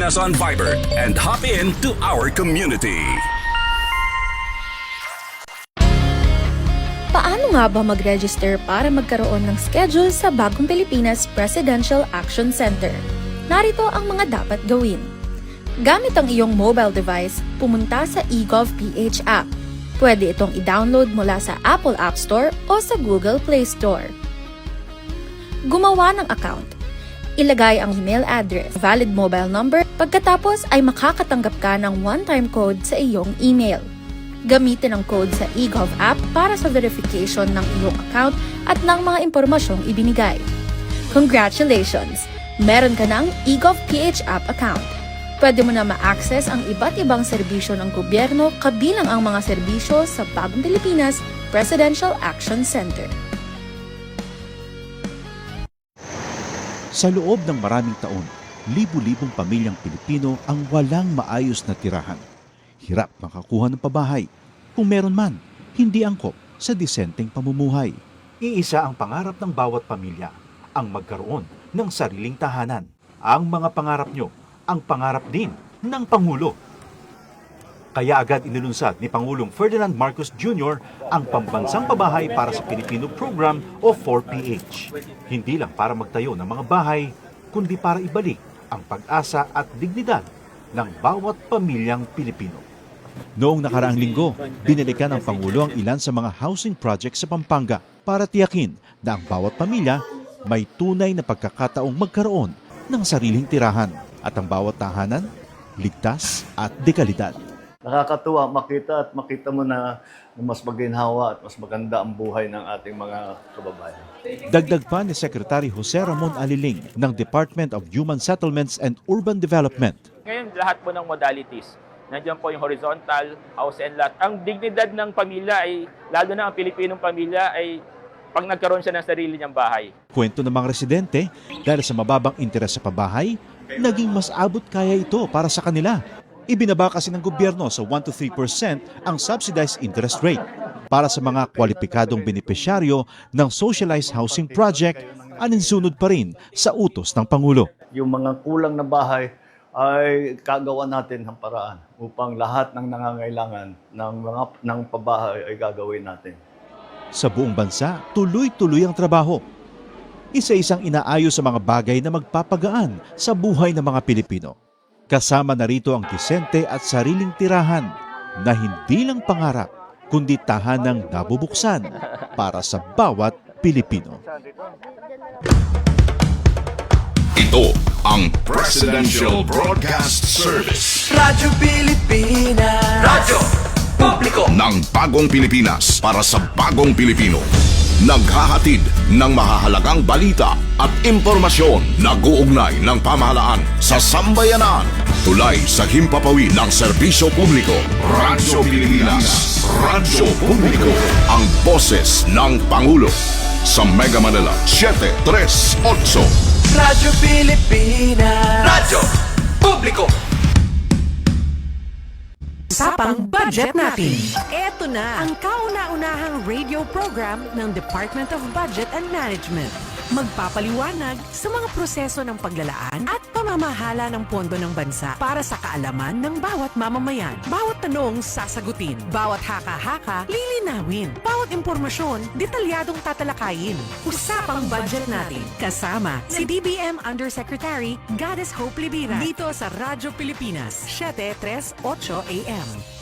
Us on Viber and hop in to our community. Paano nga ba mag-register para magkaroon ng schedule sa Bagong Pilipinas Presidential Action Center? Narito ang mga dapat gawin. Gamit ang iyong mobile device, pumunta sa eGovPH app. Pwede itong i-download mula sa Apple App Store o sa Google Play Store. Gumawa ng account. Ilagay ang email address, valid mobile number, pagkatapos ay makakatanggap ka ng one-time code sa iyong email. Gamitin ang code sa eGov app para sa verification ng iyong account at ng mga impormasyong ibinigay. Congratulations! Meron ka ng eGovPH app account. Pwede mo na ma-access ang iba't ibang serbisyo ng gobyerno kabilang ang mga serbisyo sa Bagong Pilipinas Presidential Action Center. Sa loob ng maraming taon, libu-libong pamilyang Pilipino ang walang maayos na tirahan. Hirap makakuha ng pabahay. Kung meron man, hindi angkop sa disenteng pamumuhay. Iisa ang pangarap ng bawat pamilya, ang magkaroon ng sariling tahanan. Ang mga pangarap nyo, ang pangarap din ng Pangulo. Kaya agad inilunsad ni Pangulong Ferdinand Marcos Jr. ang Pambansang Pabahay para sa Pilipino Program o 4PH. Hindi lang para magtayo ng mga bahay, kundi para ibalik ang pag-asa at dignidad ng bawat pamilyang Pilipino. Noong nakaraang linggo, binalikan ng Pangulo ang ilan sa mga housing projects sa Pampanga para tiyakin na ang bawat pamilya may tunay na pagkakataong magkaroon ng sariling tirahan at ang bawat tahanan ligtas at dekalidad. Nakakatuwa makita mo na mas maginhawa at mas maganda ang buhay ng ating mga kababayan. Dagdag pa ni Secretary Jose Ramon Aliling ng Department of Human Settlements and Urban Development. Ngayon, lahat po ng modalities. Nandiyan po yung horizontal, house and lot. Ang dignidad ng pamilya ay, lalo na ang Pilipinong pamilya, ay pag nagkaroon siya ng sarili niyang bahay. Kwento ng mga residente, dahil sa mababang interes sa pabahay, naging mas abot kaya ito para sa kanila. Ibinaba kasi ng gobyerno sa 1 to 3% ang subsidized interest rate para sa mga kwalipikadong benepisyaryo ng socialized housing project, aninsunod pa rin sa utos ng Pangulo. Yung mga kulang na bahay ay kagawa natin ng paraan upang lahat ng nangangailangan ng pabahay ay gagawin natin. Sa buong bansa, tuloy-tuloy ang trabaho. Isa-isang inaayos sa mga bagay na magpapagaan sa buhay ng mga Pilipino. Kasama na rito ang disente at sariling tirahan na hindi lang pangarap, kundi tahanang nabubuksan para sa bawat Pilipino. Ito ang Presidential Broadcast Service. Radyo Pilipinas. Radyo Publiko Ng Bagong Pilipinas para sa Bagong Pilipino. Naghahatid ng mahahalagang balita at impormasyon na guugnay ng pamahalaan sa sambayanan. Tulay sa himpapawid ng serbisyo publiko. Radyo Pilipinas. Radyo Publiko. Ang boses ng Pangulo. Sa Mega Manila, 738. Radyo Pilipinas. Radyo Publiko. Usapang budget natin. Ito na ang kauna-unahang radio program ng Department of Budget and Management. Magpapaliwanag sa mga proseso ng paglalaan at pamamahala ng pondo ng bansa para sa kaalaman ng bawat mamamayan. Bawat tanong sasagutin, bawat haka-haka lilinawin, bawat impormasyon detalyadong tatalakayin. Usapang budget natin. Kasama si DBM Undersecretary Goddess Hope Libira dito sa Radyo Pilipinas, 738 AM.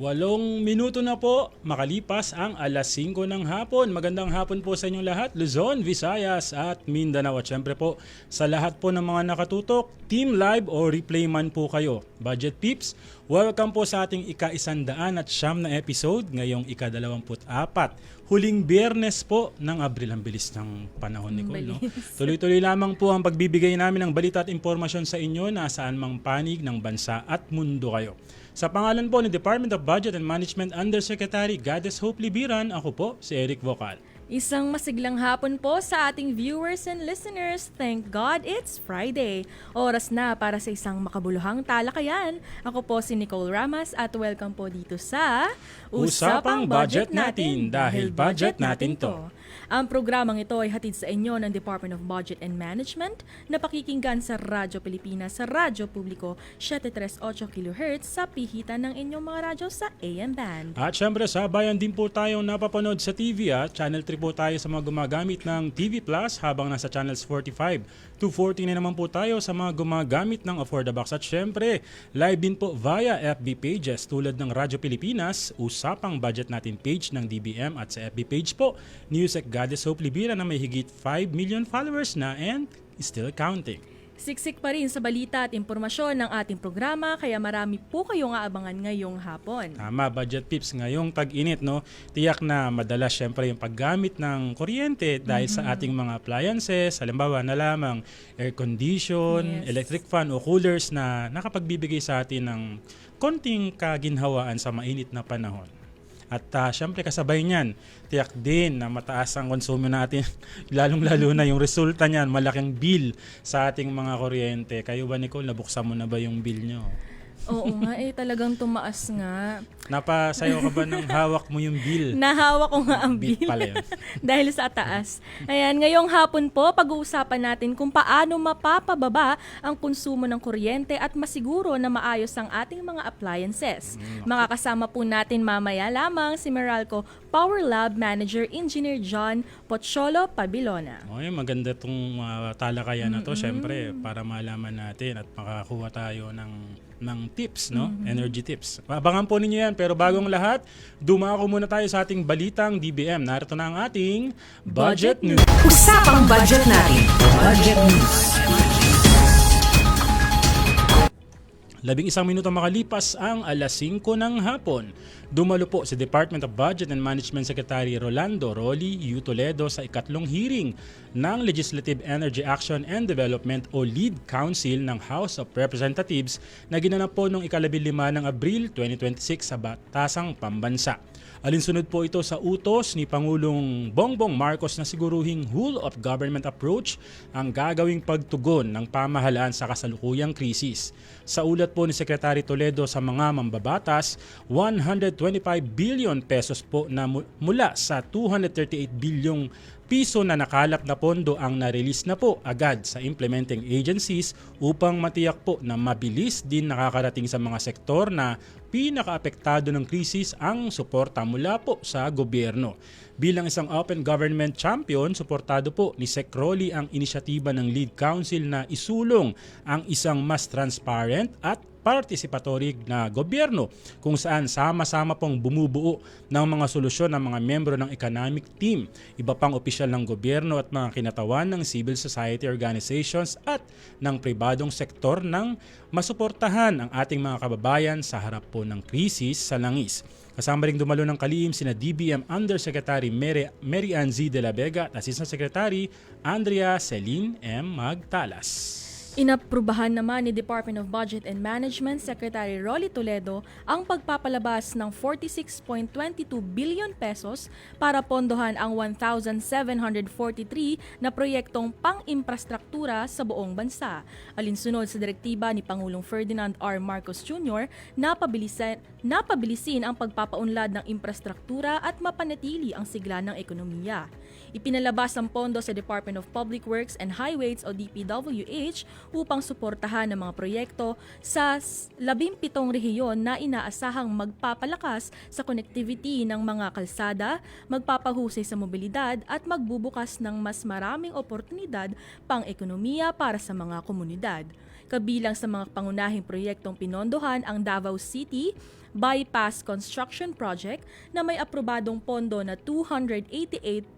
8 minuto na po, makalipas ang alas 5 ng hapon. Magandang hapon po sa inyong lahat, Luzon, Visayas at Mindanao. At syempre po, sa lahat po ng mga nakatutok, Team Live o Replay man po kayo. Budget Peeps, welcome po sa ating ika-100 at siyam na episode, ngayong ika-24. Huling Biyernes po ng Abril. Ang bilis ng panahon, Nicole. No? Tuloy-tuloy lamang po ang pagbibigay namin ng balita at impormasyon sa inyo na saan mang panig ng bansa at mundo kayo. Sa pangalan po ni Department of Budget and Management Undersecretary Goddess Hope Libiran, ako po si Eric Vocal. Isang masiglang hapon po sa ating viewers and listeners. Thank God it's Friday. Oras na para sa isang makabuluhang talakayan. Ako po si Nicole Ramas at welcome po dito sa Usapang Budget Natin, dahil budget natin to. Ang programang ito ay hatid sa inyo ng Department of Budget and Management na pakikinggan sa Radyo Pilipinas sa Radyo Publiko 738 kHz sa pihitan ng inyong mga radyo sa AM band. At syempre sa bayan din po tayong napapanood sa TV at Channel 3 po tayo sa mga gumagamit ng TV Plus habang nasa Channels 45 to 40 na naman po tayo sa mga gumagamit ng Affordabox. At syempre, live din po via FB pages tulad ng Radyo Pilipinas, Usapang Budget Natin page ng DBM at sa FB page po, Newsec Goddess Hope Libira na may higit 5 million followers na and still counting. Siksik pa rin sa balita at impormasyon ng ating programa kaya marami po kayong aabangan ngayong hapon. Tama, budget tips ngayong tag-init, no? Tiyak na madalas syempre yung paggamit ng kuryente dahil sa ating mga appliances, halimbawa na lamang air condition, electric fan o coolers na nakapagbibigay sa atin ng konting kaginhawaan sa mainit na panahon. At syempre kasabay niyan, tiyak din na mataas ang konsumo natin, lalong-lalo na yung resulta niyan, malaking bill sa ating mga kuryente. Kayo ba, Nicole, nabuksan mo na ba yung bill nyo? Oo nga talagang tumaas nga. Napasayo ka ba ng hawak mo yung bill? Nahawak ko nga ang bill. Pala yun. Dahil sa taas. Ayan, ngayong hapon po, pag-uusapan natin kung paano mapapababa ang konsumo ng kuryente at masiguro na maayos ang ating mga appliances. Makakasama po natin mamaya lamang si Meralco Power Lab Manager Engineer John Pocholo Pabilona. Okay, maganda itong talakayan na to, syempre, para malaman natin at makakuha tayo ng tips, no? Energy tips. Abangan po ninyo yan. Pero bagong lahat, dumako muna tayo sa ating balitang DBM. Narito na ang ating Budget News. Usapang budget natin. Budget News. 11 minuto makalipas ang alas 5 ng hapon. Dumalo po si Department of Budget and Management Secretary Rolando Rolly U. Toledo sa ikatlong hearing ng Legislative Energy Action and Development o LEAD Council ng House of Representatives na ginanap po noong 15 ng Abril 2026 sa Batasang Pambansa. Alinsunod po ito sa utos ni Pangulong Bongbong Marcos na siguruhing whole of government approach ang gagawing pagtugon ng pamahalaan sa kasalukuyang krisis. Sa ulat po ni Secretary Toledo sa mga mambabatas, 125 billion pesos po na mula sa 238 bilyong piso na nakalap na pondo ang na-release na po agad sa implementing agencies upang matiyak po na mabilis din nakakarating sa mga sektor na pinakaapektado ng krisis ang suporta mula po sa gobyerno. Bilang isang open government champion, suportado po ni Sec. Rolly ang inisyatiba ng Lead Council na isulong ang isang mas transparent at participatory na gobyerno kung saan sama-sama pong bumubuo ng mga solusyon ng mga membro ng economic team, iba pang opisyal ng gobyerno at mga kinatawan ng civil society organizations at ng pribadong sektor nang masuportahan ang ating mga kababayan sa harap po ng krisis sa langis. Kasama ring dumalo ng kalihim sina DBM Undersecretary Mary Ann Z. de la Vega at Assistant Secretary Andrea Celine M. Magtalas. Inaprubahan naman ni Department of Budget and Management Secretary Rolly Toledo ang pagpapalabas ng 46.22 billion pesos para pondohan ang 1,743 na proyektong pang-imprastruktura sa buong bansa. Alinsunod sa direktiba ni Pangulong Ferdinand R. Marcos Jr. napabilisin ang pagpapaunlad ng infrastruktura at mapanatili ang sigla ng ekonomiya. Ipinalabas ang pondo sa Department of Public Works and Highways o DPWH upang suportahan ang mga proyekto sa 17 rehiyon na inaasahang magpapalakas sa connectivity ng mga kalsada, magpapahusay sa mobilidad at magbubukas ng mas maraming oportunidad pang-ekonomiya para sa mga komunidad. Kabilang sa mga pangunahing proyektong pinondohan ang Davao City Bypass Construction Project na may aprobadong pondo na 288.371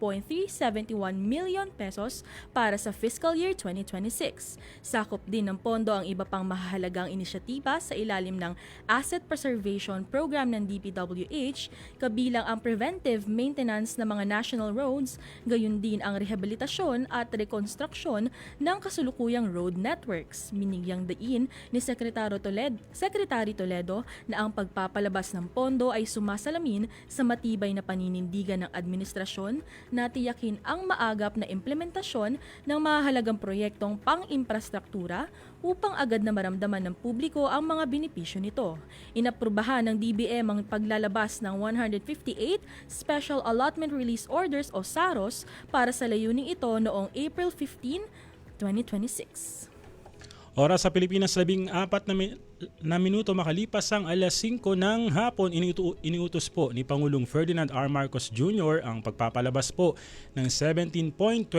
million pesos para sa fiscal year 2026. Sakop din ng pondo ang iba pang mahalagang inisyatiba sa ilalim ng Asset Preservation Program ng DPWH, kabilang ang preventive maintenance ng mga national roads, gayon din ang rehabilitasyon at rekonstruksyon ng kasulukuyang road networks. Minigyang diin ni Secretary Toledo na ang pagpapalagay pagpapalabas ng pondo ay sumasalamin sa matibay na paninindigan ng administrasyon na tiyakin ang maagap na implementasyon ng mahalagang proyektong pang-imprastruktura upang agad na maramdaman ng publiko ang mga benepisyo nito. Inaprubahan ng DBM ang paglalabas ng 158 Special Allotment Release Orders o SAROs para sa layuning ito noong April 15, 2026. Oras sa Pilipinas, 14 na minuto makalipas ang alas 5 ng hapon, iniutos po ni Pangulong Ferdinand R. Marcos Jr. ang pagpapalabas po ng 17.27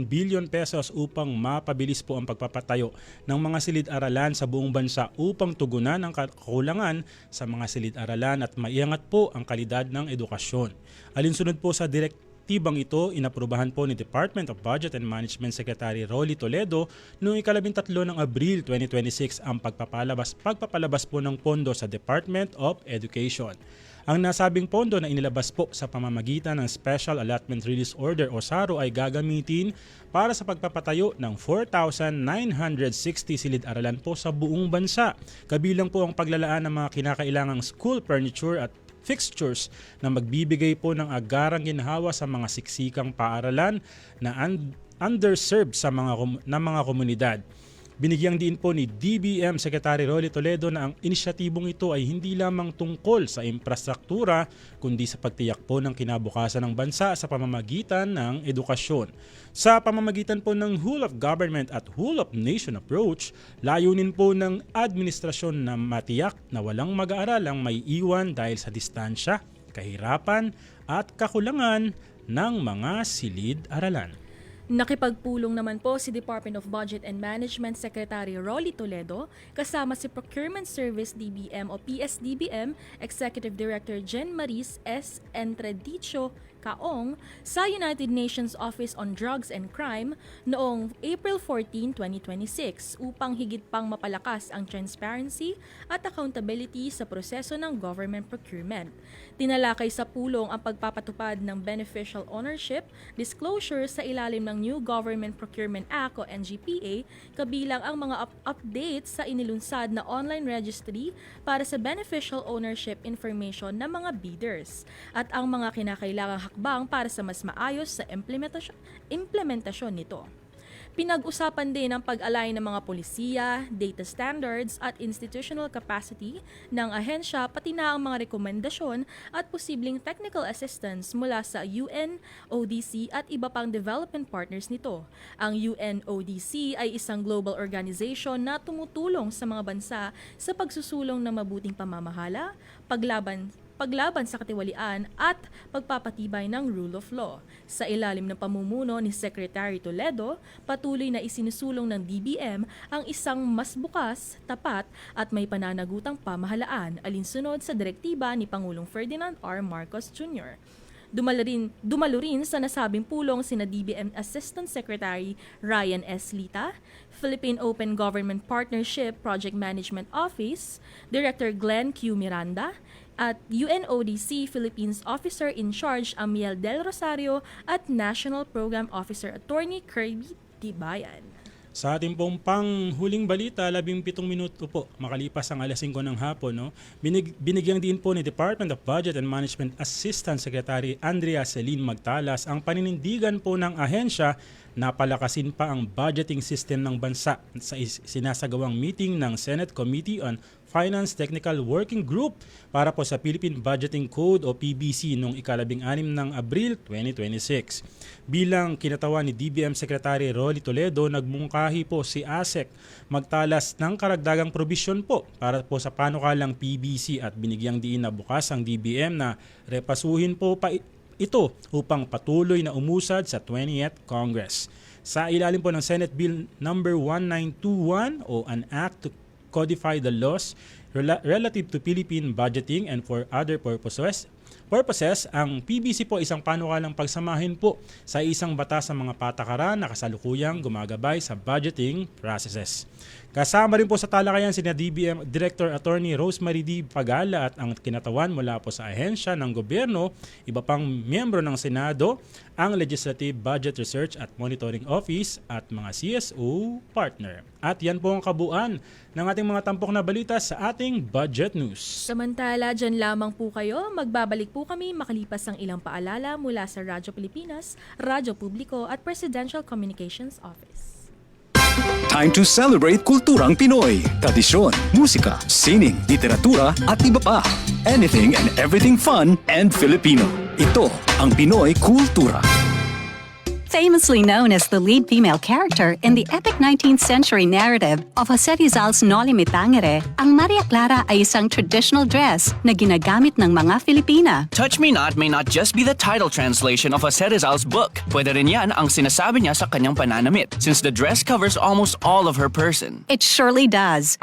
billion pesos upang mapabilis po ang pagpapatayo ng mga silid-aralan sa buong bansa upang tugunan ang kakulangan sa mga silid-aralan at maiangat po ang kalidad ng edukasyon. Alinsunod po sa direktibang ito, inaprubahan po ni Department of Budget and Management Secretary Rolly Toledo noong 13 ng Abril 2026 ang pagpapalabas po ng pondo sa Department of Education. Ang nasabing pondo na inilabas po sa pamamagitan ng Special Allotment Release Order o SARO ay gagamitin para sa pagpapatayo ng 4,960 silid-aralan po sa buong bansa. Kabilang po ang paglalaan ng mga kinakailangang school furniture at fixtures na magbibigay po ng agarang ginhawa sa mga siksikang paaralan na underserved sa mga komunidad. Binigyang din po ni DBM Secretary Rolly Toledo na ang inisyatibong ito ay hindi lamang tungkol sa infrastruktura kundi sa pagtiyak po ng kinabukasan ng bansa sa pamamagitan ng edukasyon. Sa pamamagitan po ng whole of government at whole of nation approach, layunin po ng administrasyon na matiyak na walang mag-aaral ang may iwan dahil sa distansya, kahirapan at kakulangan ng mga silid-aralan. Nakipagpulong naman po si Department of Budget and Management Secretary Rolly Toledo kasama si Procurement Service DBM o PSDBM Executive Director Jen Maris S. Entredicho Kaong sa United Nations Office on Drugs and Crime noong April 14, 2026 upang higit pang mapalakas ang transparency at accountability sa proseso ng government procurement. Tinalakay sa pulong ang pagpapatupad ng beneficial ownership disclosure sa ilalim ng New Government Procurement Act o NGPA, kabilang ang mga updates sa inilunsad na online registry para sa beneficial ownership information ng mga bidders at ang mga kinakailangang hakbang para sa mas maayos sa implementasyon nito. Pinag-usapan din ang pag-align ng mga polisiya, data standards at institutional capacity ng ahensya pati na ang mga rekomendasyon at posibleng technical assistance mula sa UN, ODC at iba pang development partners nito. Ang UNODC ay isang global organization na tumutulong sa mga bansa sa pagsusulong ng mabuting pamamahala, paglaban sa katiwalian at pagpapatibay ng rule of law. Sa ilalim ng pamumuno ni Secretary Toledo, patuloy na isinusulong ng DBM ang isang mas bukas, tapat at may pananagutang pamahalaan alinsunod sa direktiba ni Pangulong Ferdinand R. Marcos Jr. Dumalo rin sa nasabing pulong sina DBM Assistant Secretary Ryan S. Lita, Philippine Open Government Partnership Project Management Office, Director Glenn Q. Miranda, at UNODC Philippines Officer in Charge Amiel Del Rosario at National Program Officer Attorney Kirby Tibayan. Sa ating pong panghuling balita, 17 minuto po makalipas ang alas 5 ng hapon. No? Binigyang din po ni Department of Budget and Management Assistant Secretary Andrea Celine Magtalas ang paninindigan po ng ahensya na palakasin pa ang budgeting system ng bansa sa sinasagawang meeting ng Senate Committee on Finance Technical Working Group para po sa Philippine Budgeting Code o PBC noong 16 ng Abril 2026. Bilang kinatawan ni DBM Secretary Rolly Toledo, nagmungkahi po si ASEC Magtalas ng karagdagang probisyon po para po sa panukalang PBC at binigyang diin na bukas ang DBM na repasuhin po pa ito upang patuloy na umusad sa 20th Congress. Sa ilalim po ng Senate Bill number 1921 o an act to codify the laws relative to Philippine budgeting and for other purposes, ang PBC po isang panukalang pagsamahin po sa isang batas sa mga patakaran na kasalukuyang gumagabay sa budgeting processes. Kasama rin po sa talakayan sina DBM Director Attorney Rosemary D. Pagala at ang kinatawan mula po sa ahensya ng gobyerno, iba pang miyembro ng Senado, ang Legislative Budget Research at Monitoring Office at mga CSO partner. At yan po ang kabuuan ng ating mga tampok na balita sa ating Budget News. Samantala, dyan lamang po kayo. Magbabalik po kami makalipas ang ilang paalala mula sa Radyo Pilipinas, Radyo Publiko at Presidential Communications Office. Time to celebrate kulturang Pinoy. Tradisyon, musika, sining, literatura at iba pa. Anything and everything fun and Filipino. Ito ang Pinoy Kultura. Famously known as the lead female character in the epic 19th century narrative of Jose Rizal's Noli Me Tangere, ang Maria Clara ay isang traditional dress na ginagamit ng mga Filipina. Touch Me Not may not just be the title translation of Jose Rizal's book. Pwede rin yan ang sinasabi niya sa kanyang pananamit, since the dress covers almost all of her person. It surely does.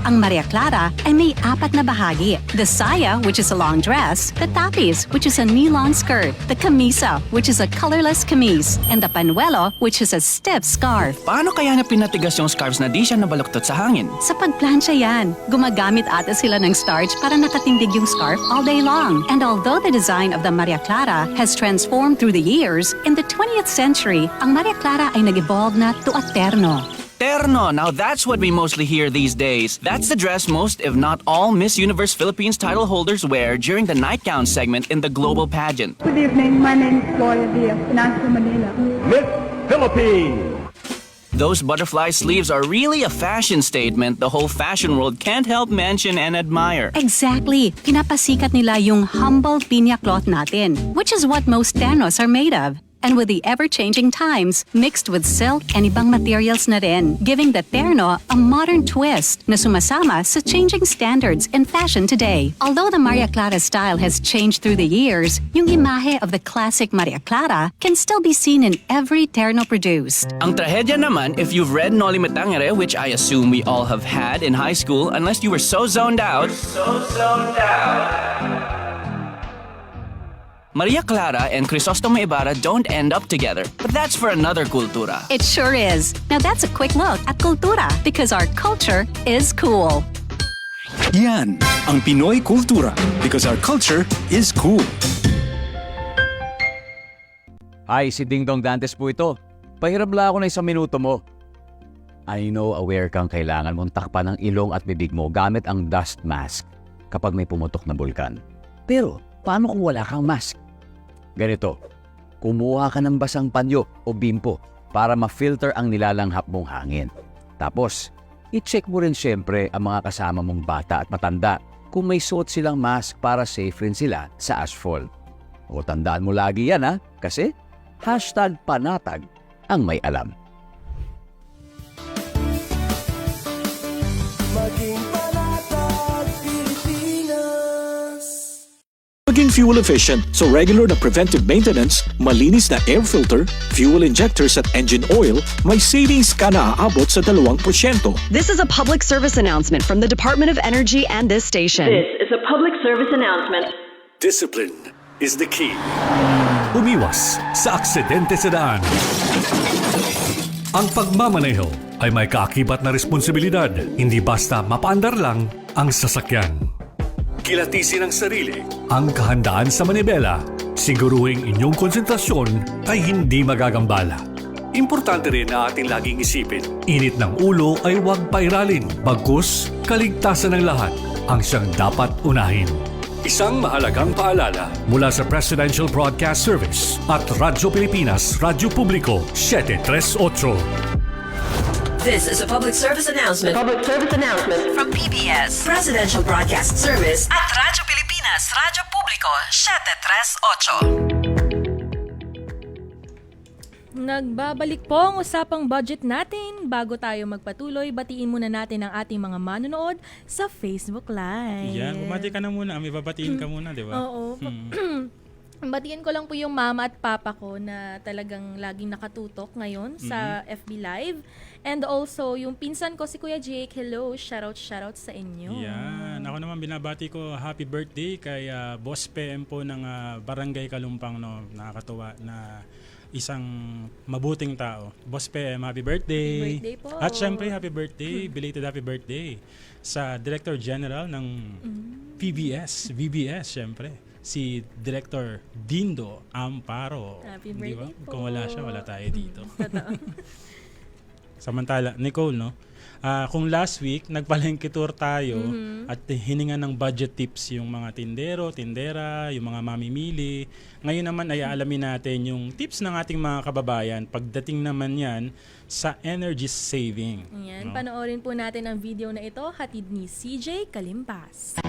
Ang Maria Clara ay may 4 na bahagi. The saya, which is a long dress, the tapis, which is a knee-long skirt, the camisa, which is a colorless camise, and the panuelo, which is a stiff scarf. Paano kaya na pinatigas yung scarves na di siya nabaluktot sa hangin? Sa pagplansya yan, gumagamit ata sila ng starch para nakatindig yung scarf all day long. And although the design of the Maria Clara has transformed through the years, in the 20th century, ang Maria Clara ay nag-evolve na to a terno. Terno, now that's what we mostly hear these days. That's the dress most, if not all, Miss Universe Philippines title holders wear during the nightgown segment in the global pageant. Good evening, my name is Gloria Diaz, Nasa Manila. Miss Philippines! Those butterfly sleeves are really a fashion statement the whole fashion world can't help mention and admire. Exactly. Pinapasikat nila yung humble pinya cloth natin, which is what most ternos are made of. And with the ever-changing times, mixed with silk and ibang materials na rin, giving the terno a modern twist na sumasama sa changing standards in fashion today. Although the Maria Clara style has changed through the years, yung imahe of the classic Maria Clara can still be seen in every terno produced. Ang trahedya naman, if you've read Noli Me Tangere, which I assume we all have had in high school, unless you were so zoned out. Maria Clara and Crisostomo Ibarra don't end up together, but that's for another kultura. It sure is. Now that's a quick look at kultura because our culture is cool. Yan ang Pinoy Kultura because our culture is cool. Hi, si Ding Dong Dantes po ito. Pahiram lang ako ng 1 minuto mo. I know aware kang kailangan mong takpan ang ilong at bibig mo gamit ang dust mask kapag may pumutok na bulkan. Pero, paano kung wala kang mask? Ganito, kumuha ka ng basang panyo o bimpo para ma-filter ang nilalanghap mong hangin. Tapos, i-check mo rin siyempre ang mga kasama mong bata at matanda kung may suot silang mask para safe rin sila sa ashfall. O tandaan mo lagi yan ha, kasi #panatag ang may alam. Maging fuel efficient, so regular na preventive maintenance, malinis na air filter, fuel injectors at engine oil, may savings ka na aabot sa 2%. This is a public service announcement from the Department of Energy and this station. This is a public service announcement. Discipline is the key. Umiwas sa aksidente sa daan. Ang pagmamaneho ay may kaakibat na responsibilidad, hindi basta mapaandar lang ang sasakyan. Kilatisin ang sarili, ang kahandaan sa manibela, siguruhing inyong konsentrasyon ay hindi magagambala. Importante rin na ating laging isipin, init ng ulo ay huwag pairalin, bagkus kaligtasan ng lahat ang siyang dapat unahin. Isang mahalagang paalala mula sa Presidential Broadcast Service at Radyo Pilipinas, Radyo Publiko, 738. This is a public service announcement. Public service announcement from PBS, Presidential Broadcast Service at Radyo Pilipinas, Radyo Publiko, 738. Nagbabalik po ang usapang budget natin. Bago tayo magpatuloy, batiin muna natin ang ating mga manonood sa Facebook Live. Yan, bumati ka na muna. May babatiin ka muna, di ba? Oo. Batiin ko lang po yung mama at papa ko na talagang laging nakatutok ngayon sa FB Live. And also, yung pinsan ko si Kuya Jake, hello, shoutout sa inyo. Yan. Ako naman binabati ko happy birthday kay Boss PM po ng Barangay Kalumpang. No? Nakakatuwa na isang mabuting tao. Boss PM, happy birthday! Happy birthday po! At syempre, happy birthday, belated happy birthday sa Director General ng PBS, VBS syempre, si Director Dindo Amparo. Happy Di ba? birthday po! Kung wala siya, wala tayo dito. Totoo. Samantala, Nicole, no? Kung last week, nagpalengke tour tayo at hininga ng budget tips yung mga tindero, tindera, yung mga mamimili. Ngayon naman ay aalamin natin yung tips ng ating mga kababayan pagdating naman yan sa energy saving. Ayan, panoorin po natin ang video na ito, hatid ni CJ Kalimbas.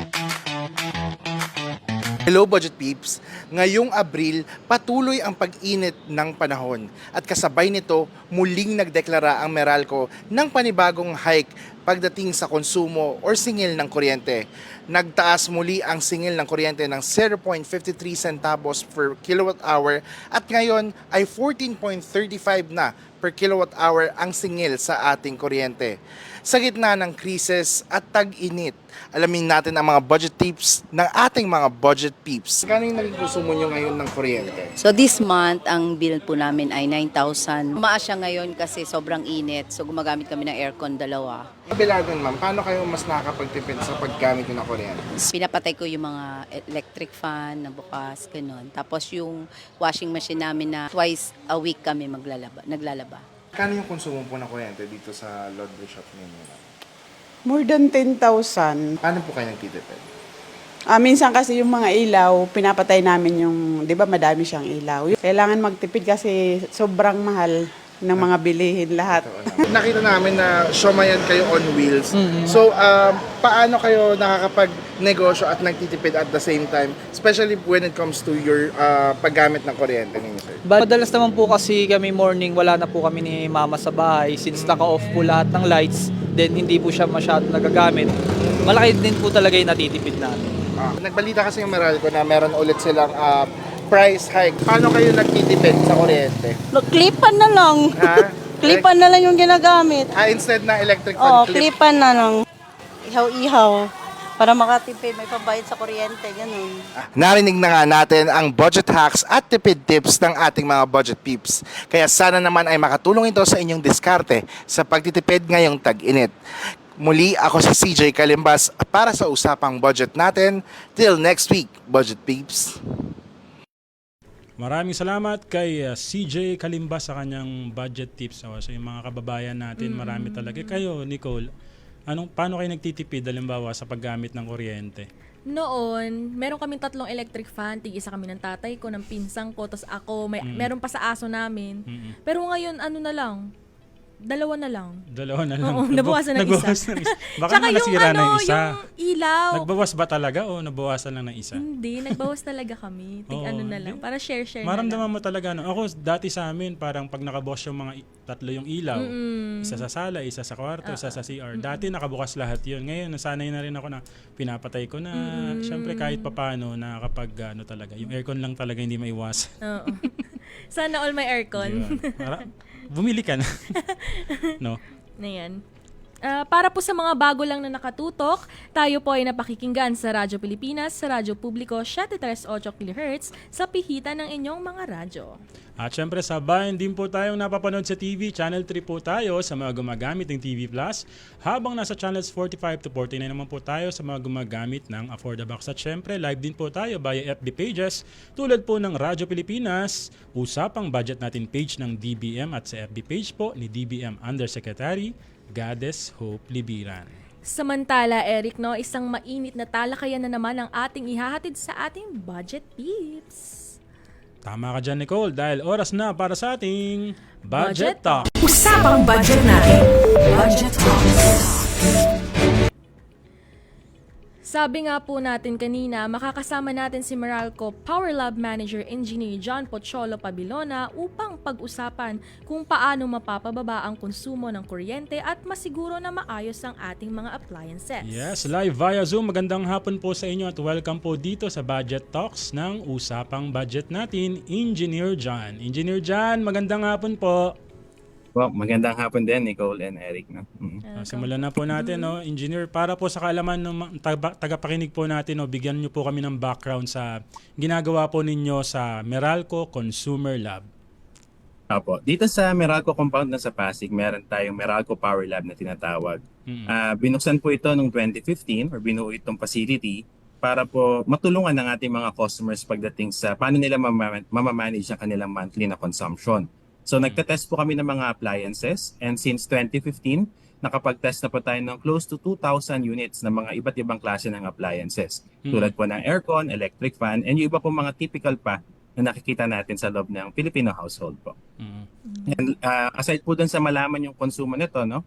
Hello Budget Peeps! Ngayong Abril, patuloy ang pag-init ng panahon at kasabay nito, muling nagdeklara ang Meralco ng panibagong hike pagdating sa konsumo or singil ng kuryente. Nagtaas muli ang singil ng kuryente ng 0.53 centavos per kilowatt hour at ngayon ay 14.35 na per kilowatt hour ang singil sa ating kuryente. Sa gitna ng krisis at tag-init, alamin natin ang mga budget tips ng ating mga budget peeps. Kano yung naging konsumo nyo ngayon ng kuryente? So this month, ang bill po namin ay 9,000. Umaas siya ngayon kasi sobrang init. So gumagamit kami ng aircon dalawa. Kabilagan ma'am, paano kayo mas nakakapagtipid sa paggamit nyo ng kuryente? Pinapatay ko yung mga electric fan na bukas, ganun. Tapos yung washing machine namin na twice a week kami naglalaba. Kano yung konsumo po ng kuryente dito sa laundry shop ninyo? More than 10,000. Paano po kayo nagtitipid? Minsan kasi yung mga ilaw, pinapatay namin yung, di ba madami siyang ilaw. Kailangan magtipid kasi sobrang mahal ng mga bilihin lahat. Nakita namin na siomaian kayo on wheels. So, paano kayo nakakapag-negosyo at nagtitipid at the same time? Especially when it comes to your paggamit ng kuryente ninyo, sir. Madalas naman po kasi kami morning, wala na po kami ni mama sa bahay. Since naka-off po lahat ng lights, then hindi po siya masyado nagagamit. Malaki din po talaga yung natitipid namin. Nagbalita kasi yung Meralco na meron ulit silang price hike. Paano kayo nagtitipid sa kuryente? Klipan na lang. Ha? Klipan na lang yung ginagamit. Instead na electric fan, klipan na lang. Ihaw-ihaw. Para makatipid, may pambayad sa kuryente, ganun. Narinig na nga natin ang budget hacks at tipid tips ng ating mga budget peeps. Kaya sana naman ay makatulong ito sa inyong diskarte sa pagtitipid ngayong tag-init. Muli ako si CJ Kalimbas para sa usapang budget natin. Till next week, budget peeps. Maraming salamat kay CJ Kalimbas sa kanyang budget tips. So yung mga kababayan natin, marami talaga. Kayo, Nicole, paano kayo nagtitipid halimbawa sa paggamit ng kuryente? Noon, meron kaming 3 electric fan, tig-isa kami ng tatay ko, ng pinsang ko, tapos ako, meron pa sa aso namin. Pero ngayon, na lang, 2 na lang. 2 na lang. Oo, nabawasan ng isa. Baka naman nasira na yung isa. Yung ilaw. Nagbawas ba talaga o nabawasan lang ng isa? Hindi, nagbawas talaga kami. Na lang, para share-share maramdaman na lang. mo talaga. Ako, dati sa amin, parang pag nakabukas yung mga 3 yung ilaw, isa sa sala, isa sa kwarto, isa sa CR. Dati nakabukas lahat yun. Ngayon, nasanay na rin ako na pinapatay ko na. Siyempre, kahit papano, nakakapag, talaga. Yung aircon lang talaga hindi maiwasan. Oo. Sana all may aircon. Bumili ka na. No? Ayan. Para po sa mga bago lang na nakatutok, tayo po ay napakikinggan sa Radyo Pilipinas, sa Radyo Publiko 738 kHz sa pihitan ng inyong mga radyo. At syempre sa bayan din po tayong napapanood sa TV, Channel 3 po tayo sa mga gumagamit ng TV Plus, habang nasa channels 45 to 49 naman po tayo sa mga gumagamit ng Affordabox. At syempre live din po tayo via FB pages tulad po ng Radyo Pilipinas, usapang budget natin page ng DBM at sa FB page po ni DBM Undersecretary Goddess Hope Libiran. Samantala, Eric, isang mainit na talakayan na naman ang ating ihahatid sa ating budget tips. Tama ka dyan, Nicole, dahil oras na para sa ating Budget Talk. Usapang budget natin. Budget Talks. Sabi nga po natin kanina, makakasama natin si Meralco Power Lab Manager Engineer John Pocholo Pabilona upang pag-usapan kung paano mapapababa ang konsumo ng kuryente at masiguro na maayos ang ating mga appliances. Yes, live via Zoom. Magandang hapon po sa inyo at welcome po dito sa Budget Talks ng Usapang Budget natin, Engineer John. Engineer John, magandang hapon po. Well, magandang hapon din, Nicole and Eric. No? Simulan na po natin, Engineer. Para po sa kaalaman ng tagapakinig po natin, bigyan niyo po kami ng background sa ginagawa po ninyo sa Meralco Consumer Lab. Opo. Dito sa Meralco compound na sa Pasig, meron tayong Meralco Power Lab na tinatawag. Binuksan po ito noong 2015 or binuo itong facility para po matulungan ng ating mga customers pagdating sa paano nila mamamanage ang kanilang monthly na consumption. So nagtetest po kami ng mga appliances and since 2015, nakapag-test na po tayo ng close to 2,000 units ng mga iba't ibang klase ng appliances. Tulad po ng aircon, electric fan, and yung iba po mga typical pa na nakikita natin sa loob ng Filipino household po. And aside po dun sa malaman yung konsumo nito, no,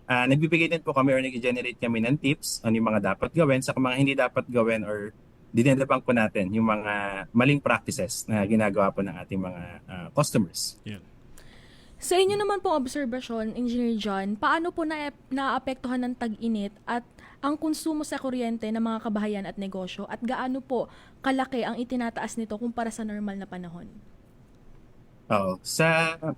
nagbibigay din po kami or nag-generate kami ng tips ano yung mga dapat gawin sa mga hindi dapat gawin or dinedebunk po natin yung mga maling practices na ginagawa po ng ating mga customers. Yeah. Sa inyo naman pong obserbasyon, Engineer John, paano po naapektuhan ng tag-init at ang konsumo sa kuryente ng mga kabahayan at negosyo at gaano po kalaki ang itinataas nito kumpara sa normal na panahon? Oo.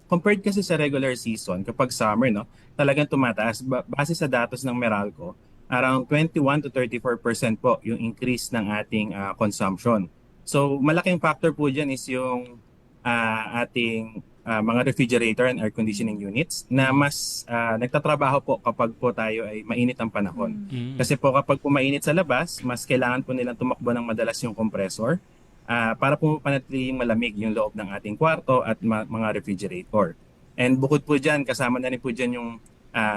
Compared kasi sa regular season, kapag summer, no, talagang tumataas. Base sa datos ng Meralco, around 21 to 34% po yung increase ng ating consumption. So, malaking factor po dyan is yung ating mga refrigerator and air conditioning units na mas nagtatrabaho po kapag po tayo ay mainit ang panahon. Kasi po kapag po mainit sa labas, mas kailangan po nilang tumakbo ng madalas yung compressor para po panatiling malamig yung loob ng ating kwarto at mga refrigerator. And bukod po dyan, kasama na rin po dyan yung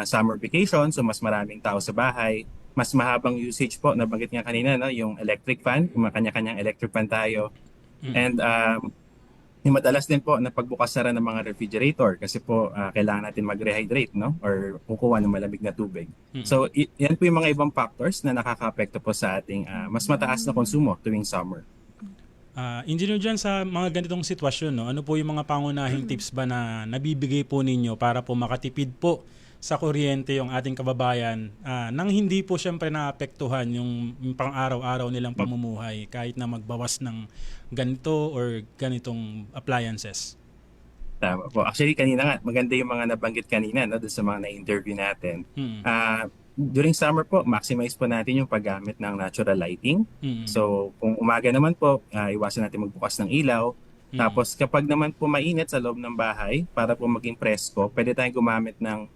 summer vacation, so mas maraming tao sa bahay, mas mahabang usage po, nabanggit nga kanina, no, yung electric fan, kung kanya-kanyang electric fan tayo. And yung madalas din po na pagbukas-sara ng mga refrigerator kasi po kailangan natin mag-rehydrate, no, or kukuha ng malamig na tubig. So yan po yung mga ibang factors na nakaka-apekto po sa ating mas mataas na konsumo tuwing summer. Engineer John, sa mga ganitong sitwasyon, no, ano po yung mga pangunahing tips ba na nabibigay po ninyo para po makatipid po sa kuryente yung ating kababayan nang hindi po syempre naapektuhan yung pang-araw-araw nilang pamumuhay kahit na magbawas ng ganito or ganitong appliances? Tama po. Actually, kanina nga, maganda yung mga nabanggit kanina, no, doon sa mga na-interview natin. During summer po, maximize po natin yung paggamit ng natural lighting. So, kung umaga naman po, iwasan natin magbukas ng ilaw. Tapos, kapag naman po mainit sa loob ng bahay, para po maging presko, pwede tayong gumamit ng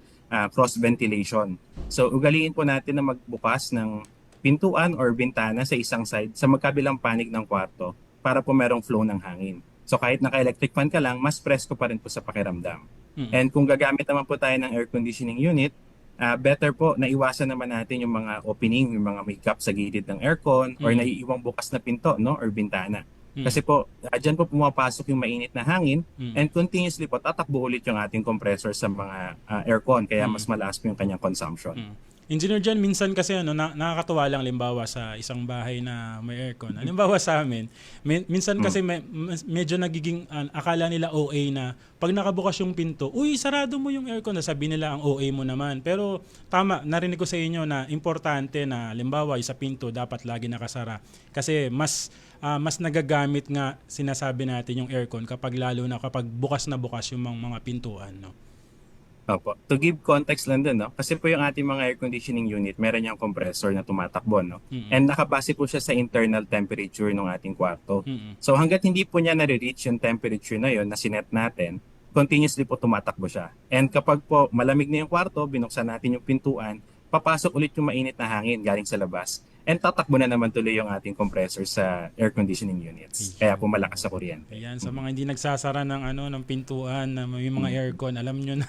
cross ventilation. So, ugaliin po natin na magbukas ng pintuan or bintana sa isang side sa magkabilang panig ng kwarto para po merong flow ng hangin. So, kahit naka-electric fan ka lang, mas presko pa rin po sa pakiramdam. And kung gagamit naman po tayo ng air conditioning unit, better po na iwasan naman natin yung mga opening, yung mga may gap sa gilid ng aircon or naiiwang bukas na pinto, no, or bintana. Kasi po, dyan po pumapasok yung mainit na hangin and continuously po tatakbo ulit yung ating compressor sa mga aircon kaya mas malakas po yung kanyang consumption. Engineer John, minsan kasi nakakatuwa lang limbawa sa isang bahay na may aircon. Halimbawa sa amin, minsan kasi medyo nagiging akala nila OA na pag nakabukas yung pinto, uy, sarado mo yung aircon. Sabi nila ang OA mo naman. Pero tama, narinig ko sa inyo na importante na limbawa sa pinto dapat lagi nakasara. Kasi mas nagagamit nga sinasabi natin yung aircon kapag lalo na kapag bukas na bukas yung mga pintuan, no? Opo. To give context lang din, no? Kasi po yung ating mga air conditioning unit, meron yung compressor na tumatakbo, no? And nakabase po siya sa internal temperature ng ating kwarto. So hanggat hindi po niya nare-reach yung temperature na yun na sinet natin, continuously po tumatakbo siya. And kapag po malamig na yung kwarto, binuksan natin yung pintuan, papasok ulit yung mainit na hangin galing sa labas. And tatakbo na naman tuloy yung ating compressor sa air conditioning units. Kaya po malakas sa kuryente. Ayan, sa mga hindi nagsasara ng pintuan na may mga aircon, alam nyo na.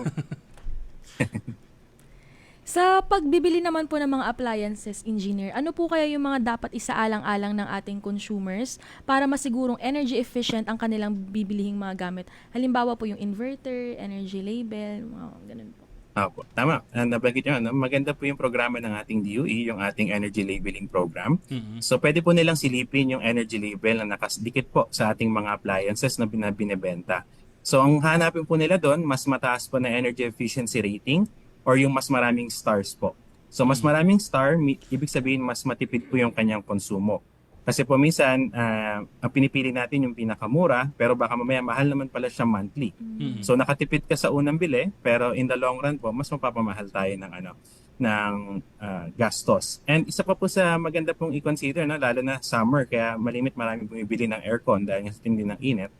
Sa pagbibili naman po ng mga appliances, engineer, ano po kaya yung mga dapat isaalang-alang ng ating consumers para masigurong energy efficient ang kanilang bibilihing mga gamit? Halimbawa po yung inverter, energy label, mga ganun po. Opo, tama. Nabanggit nyo, maganda po yung programa ng ating DOE, yung ating energy labeling program. So pwede po nilang silipin yung energy label na nakadikit po sa ating mga appliances na binibenta. So ang hanapin po nila doon, mas mataas po na energy efficiency rating or yung mas maraming stars po. So mas maraming star, ibig sabihin mas matipid po yung kanyang konsumo. Kasi po minsan, ang pinipili natin yung pinakamura, pero baka mamaya mahal naman pala siya monthly. So nakatipid ka sa unang bili, pero in the long run po, mas mapapamahal tayo ng gastos. And isa pa po sa maganda pong i-consider, no, lalo na summer, kaya marami bumibili ng aircon dahil sa tindi ng init.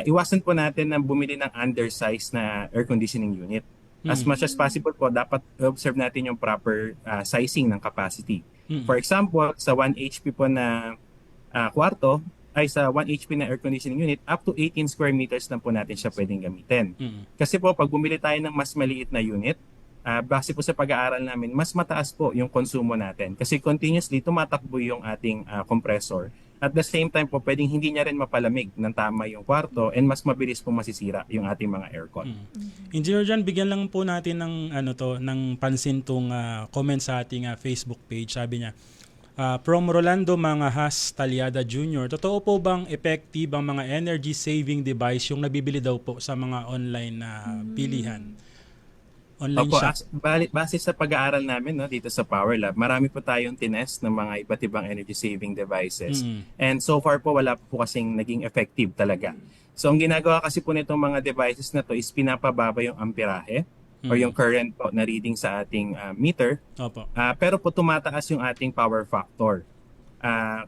iwasan po natin na bumili ng undersized na air conditioning unit. As much as possible po, dapat observe natin yung proper sizing ng capacity. For example, sa 1 HP po na kwarto, ay sa 1 HP na air conditioning unit, up to 18 square meters lang po natin siya pwedeng gamitin. Kasi po, pag bumili tayo ng mas maliit na unit, base po sa pag-aaral namin, mas mataas po yung konsumo natin. Kasi continuously, tumatakbo yung ating compressor. At the same time po, pwedeng hindi niya rin mapalamig ng tama yung kwarto and mas mabilis po masisira yung ating mga aircon. Engineer John, bigyan lang po natin ng ng pansin tong comment sa ating Facebook page. Sabi niya, from Rolando Mangahas Talyada Jr., totoo po bang effective ang mga energy saving device yung nabibili daw po sa mga online na pilihan? Online Opo, shop. base sa pag-aaral namin dito sa Power Lab, marami po tayong tinest ng mga iba't ibang energy saving devices. And so far po, wala po kasing naging effective talaga. So ang ginagawa kasi po nitong mga devices na to is pinapababa yung amperahe or yung current po na reading sa ating meter. Opo. Pero po tumataas yung ating power factor.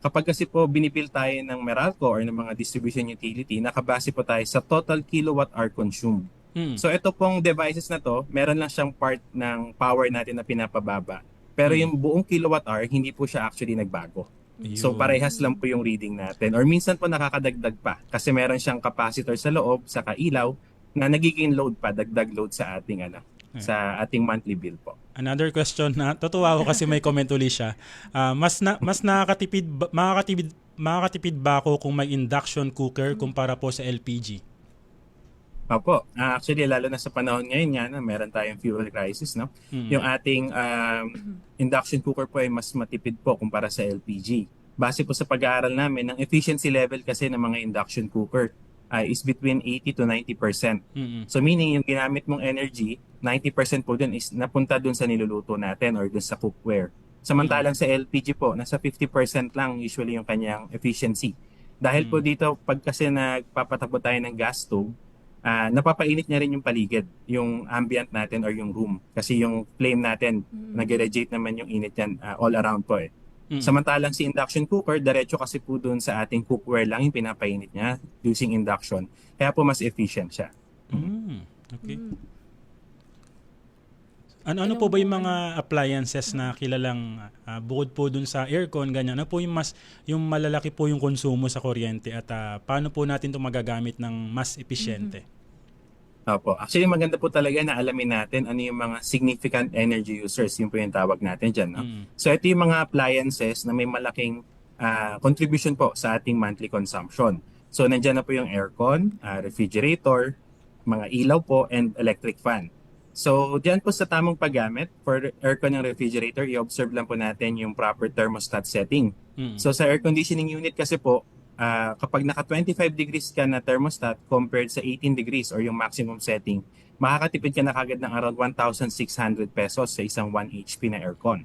Kapag kasi po binibuild tayo ng Meralco or ng mga distribution utility, nakabase po tayo sa total kilowatt hour consumed. So ito pong devices na to, meron lang siyang part ng power natin na pinapababa. Pero yung buong kilowatt hour, hindi po siya actually nagbago. So parehas lang po yung reading natin. Or minsan po nakakadagdag pa kasi meron siyang capacitor sa loob, sa kailaw, na nagiging load pa, dagdag load sa ating sa ating monthly bill po. Another question na tutuwa ako kasi may comment uli siya. Mas makakatipid ba ako kung may induction cooker kumpara po sa LPG? Opo. Actually, lalo na sa panahon ngayon nga na meron tayong fuel crisis, no? Yung ating induction cooker po ay mas matipid po kumpara sa LPG. Base po sa pag-aaral namin, ang efficiency level kasi ng mga induction cooker is between 80 to 90%. So meaning yung ginamit mong energy, 90% po dun is napunta dun sa niluluto natin or dun sa cookware. Samantalang sa LPG po, nasa 50% lang usually yung kanyang efficiency. Dahil po dito, pag kasi nagpapatakbo tayo ng gas stove, napapainit niya rin yung paligid, yung ambient natin or yung room. Kasi yung flame natin, nag-radiate naman yung init yan all around po eh. Samantalang si induction cooker, diretso kasi po dun sa ating cookware lang yung pinapainit niya using induction. Kaya po mas efficient siya. Okay. Ano po ba yung mga appliances na kilalang bukod po dun sa aircon, ganyan? Ano po yung malalaki po yung konsumo sa kuryente at paano po natin ito magagamit ng mas episyente? Opo. Actually, maganda po talaga na alamin natin ano yung mga significant energy users, yung po yung tawag natin dyan. No? So ito yung mga appliances na may malaking contribution po sa ating monthly consumption. So nandyan na po yung aircon, refrigerator, mga ilaw po, and electric fan. So, diyan po sa tamang paggamit for aircon ng refrigerator, i-observe lang po natin yung proper thermostat setting. So, sa air conditioning unit kasi po, kapag naka 25 degrees ka na thermostat compared sa 18 degrees or yung maximum setting, makakatipid ka na kagad ng around 1,600 pesos sa isang 1 HP na aircon.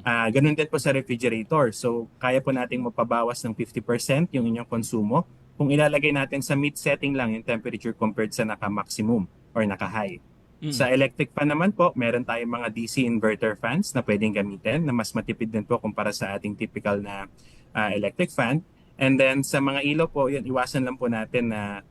Ganun din po sa refrigerator. So, kaya po nating mapabawas ng 50% yung inyong konsumo kung ilalagay natin sa mid setting lang yung temperature compared sa naka-maximum or naka-high. Sa electric fan naman po, meron tayong mga DC inverter fans na pwedeng gamitin na mas matipid din po kumpara sa ating typical na electric fan. And then sa mga ilaw po, yun, iwasan lang po natin na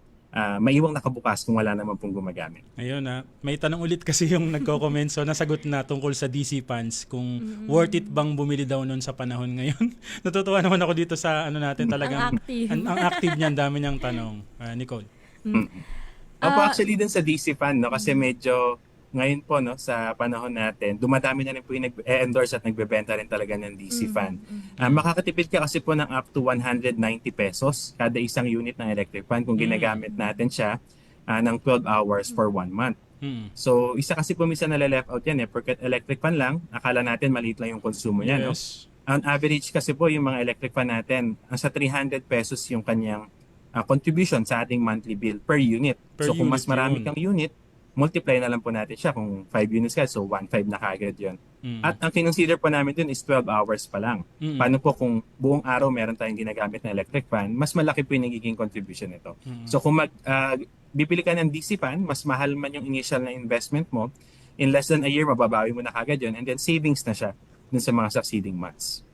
maiwang nakabukas kung wala naman pong gumagamit. Ayun may tanong ulit kasi yung nagko-comment, so nasagot na tungkol sa DC fans kung worth it bang bumili daw nun sa panahon ngayon. Natutuwa naman ako dito sa natin talagang ang active niyan, dami niyang tanong. Nicole. Opo, actually din sa DC fan, no, kasi medyo ngayon po no sa panahon natin, dumadami na rin po yung nag-endorse at nagbebenta rin talaga ng DC fan. Makakatipid ka kasi po ng up to 190 pesos kada isang unit ng electric fan kung ginagamit natin siya ng 12 hours for 1 month. So, isa kasi po minsan nale-left out yan porque electric fan lang, akala natin maliit lang yung konsumo niya. No? On average kasi po yung mga electric fan natin, nasa 300 pesos yung kanyang contribution sa ating monthly bill per unit. So kung mas marami kang unit, multiply na lang po natin siya. Kung 5 units ka, so 1.5 na kagad yun. At ang kinonsider po namin dun is 12 hours pa lang. Paano po kung buong araw meron tayong ginagamit na electric fan, mas malaki po yung nagiging contribution nito. So kung bibili ka ng DC fan, mas mahal man yung initial na investment mo, in less than a year, mababawi mo na kagad yun, and then savings na siya dun sa mga succeeding months.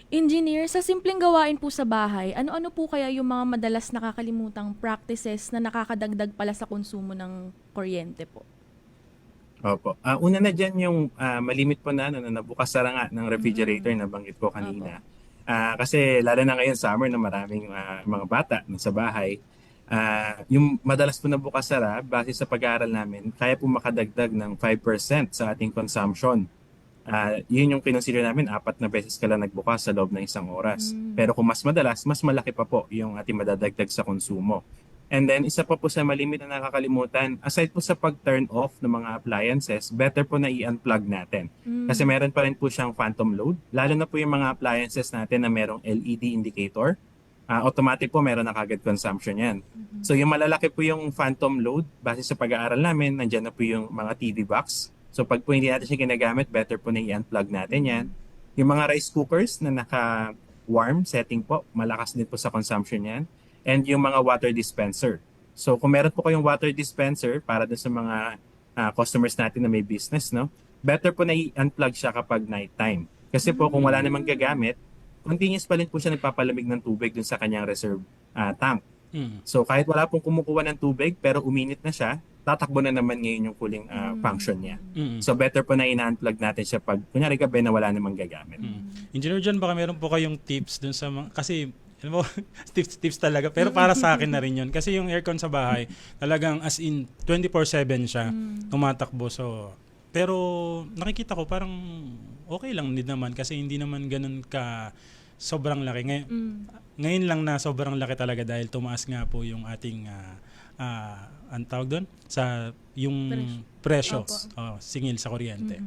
Engineer, sa simpleng gawain po sa bahay, ano-ano po kaya yung mga madalas nakakalimutang practices na nakakadagdag pala sa konsumo ng kuryente po? Opo. Una na dyan yung malimit po na, na nabukas sara nga ng refrigerator na banggit ko kanina. Kasi lalo na ngayon summer na maraming mga bata sa bahay. Yung madalas po na bukas sara, base sa pag-aaral namin, kaya po makadagdag ng 5% sa ating consumption. Yun yung kinonsider namin, 4 na beses ka lang nagbukas sa loob ng 1 oras. Pero kung mas madalas, mas malaki pa po yung ating madadagdag sa konsumo. And then, isa pa po sa malimit na nakakalimutan, aside po sa pag-turn off ng mga appliances, better po na i-unplug natin. Kasi meron pa rin po siyang phantom load. Lalo na po yung mga appliances natin na merong LED indicator. Automatic po meron na kagad consumption yan. So yung malalaki po yung phantom load, base sa pag-aaral namin, nandyan na po yung mga TV box. So pag po hindi natin siya ginagamit, better po na i-unplug natin yan. Yung mga rice cookers na naka-warm setting po, malakas din po sa consumption yan. And yung mga water dispenser. So kung meron po kayong water dispenser para dun sa mga customers natin na may business, no, better po na i-unplug siya kapag nighttime. Kasi po kung wala namang gagamit, continuous pa rin po siya nagpapalamig ng tubig dun sa kanyang reserve tank. So kahit wala pong kumukuha ng tubig pero uminit na siya, tatakbo na naman ngayon yung cooling function niya. So better po na ina-unplug natin siya pag kunyari gabi na wala namang gagamit. Engineer John, baka meron po kayong tips dun sa mga, kasi alam mo, tips talaga, pero para sa akin na rin yun. Kasi yung aircon sa bahay, talagang as in 24/7 siya tumatakbo. So, pero nakikita ko parang okay lang din naman kasi hindi naman ganun ka sobrang laki. Ngayon lang na sobrang laki talaga dahil tumaas nga po yung ating ang tawag doon sa yung presyo singil sa kuryente.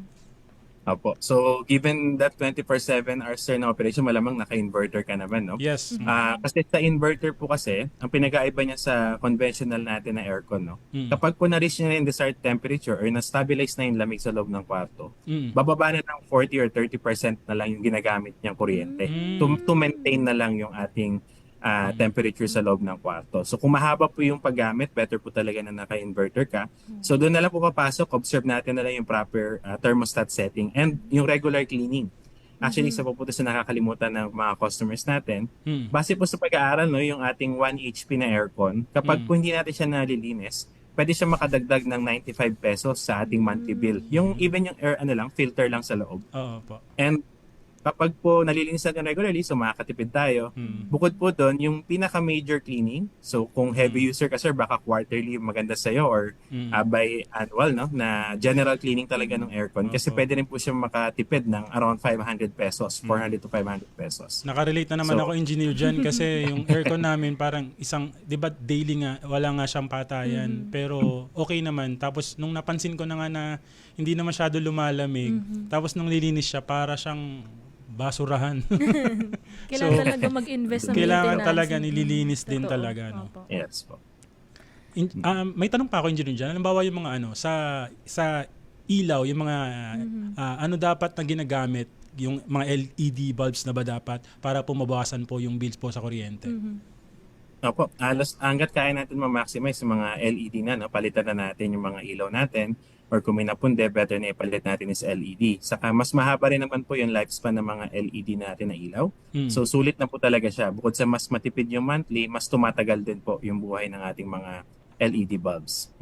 Opo. So, given that 24/7 hours na operation, malamang naka-inverter ka naman, no? Yes. Kasi sa inverter po kasi, ang pinag-aiba niya sa conventional natin na aircon, no? Kapag po na-reach niya yung desired temperature or na-stabilize na yung lamig sa loob ng kwarto, bababa na ng 40 or 30% na lang yung ginagamit niyang kuryente to maintain na lang yung ating temperature sa loob ng kwarto. So kung mahaba po yung paggamit, better po talaga na naka-inverter ka. So doon na lang po papasok, observe natin na lang yung proper thermostat setting and yung regular cleaning. Actually, isa po sa nakakalimutan ng mga customers natin, base po sa pag-aaral, no, yung ating 1 HP na aircon, kapag po hindi natin siya nalilinis, pwede siya makadagdag ng 95 pesos sa ating monthly bill. Yung even yung air filter lang sa loob. Oo po. And kapag po nalilinis natin regularly, so makakatipid tayo. Bukod po doon, yung pinaka-major cleaning, so kung heavy user ka sir, baka quarterly maganda sa'yo or by annual, no, na general cleaning talaga ng aircon. Kasi pwede rin po siya makatipid ng around 500 pesos, 400 to 500 pesos. Nakarelate na naman ako, engineer dyan, kasi yung aircon namin parang isang, di ba daily nga, wala nga siyang patayan. Pero okay naman. Tapos nung napansin ko na nga na hindi na masyado lumalamig, tapos nung lilinis siya, para siyang basurahan. Kailangan talaga mag-invest sa kailangan maintenance. talaga nililinis din talaga. No? Yes po. May tanong pa ako, engineer dyan. Halimbawa yung mga sa ilaw, yung mga ano dapat na ginagamit, yung mga LED bulbs na ba dapat para po mabawasan po yung bills po sa kuryente? Opo, hanggat kaya natin ma-maximize yung mga LED na, no? Palitan na natin yung mga ilaw natin or kung may napunde, better na ipalit natin is LED. Saka mas mahaba rin naman po yung lifespan ng mga LED natin na ilaw. So sulit na po talaga siya. Bukod sa mas matipid yung monthly, mas tumatagal din po yung buhay ng ating mga LED bulbs.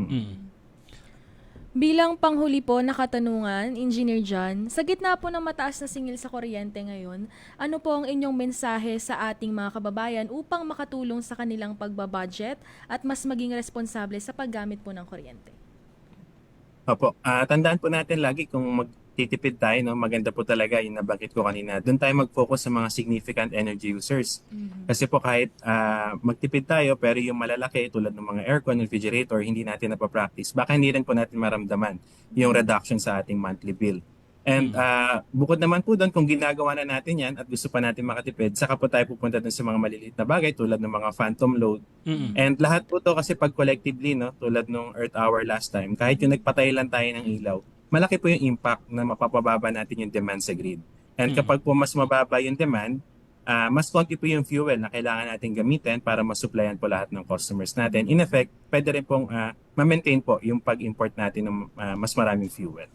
Bilang panghuli po na katanungan, Engineer John, sa gitna po ng mataas na singil sa kuryente ngayon, ano po ang inyong mensahe sa ating mga kababayan upang makatulong sa kanilang pagbabudget at mas maging responsable sa paggamit po ng kuryente? Opo, tandaan po natin lagi kung magtitipid tayo, no, maganda po talaga yung nabanggit ko kanina. Doon tayo mag-focus sa mga significant energy users. Kasi po kahit magtipid tayo pero yung malalaki tulad ng mga aircon, refrigerator, hindi natin napapractice, baka hindi rin po natin maramdaman yung reduction sa ating monthly bill. And bukod naman po doon, kung ginagawa na natin yan at gusto pa natin makatipid, saka po tayo pupunta doon sa mga maliliit na bagay tulad ng mga phantom load. And lahat po to kasi pag collectively, no, tulad nung Earth Hour last time, kahit yung nagpatay lang tayo ng ilaw, malaki po yung impact na mapapababa natin yung demand sa grid. And kapag po mas mababa yung demand, mas konti po yung fuel na kailangan natin gamitin para masupplyan po lahat ng customers natin. In effect, pwede rin pong ma-maintain po yung pag-import natin ng mas maraming fuel.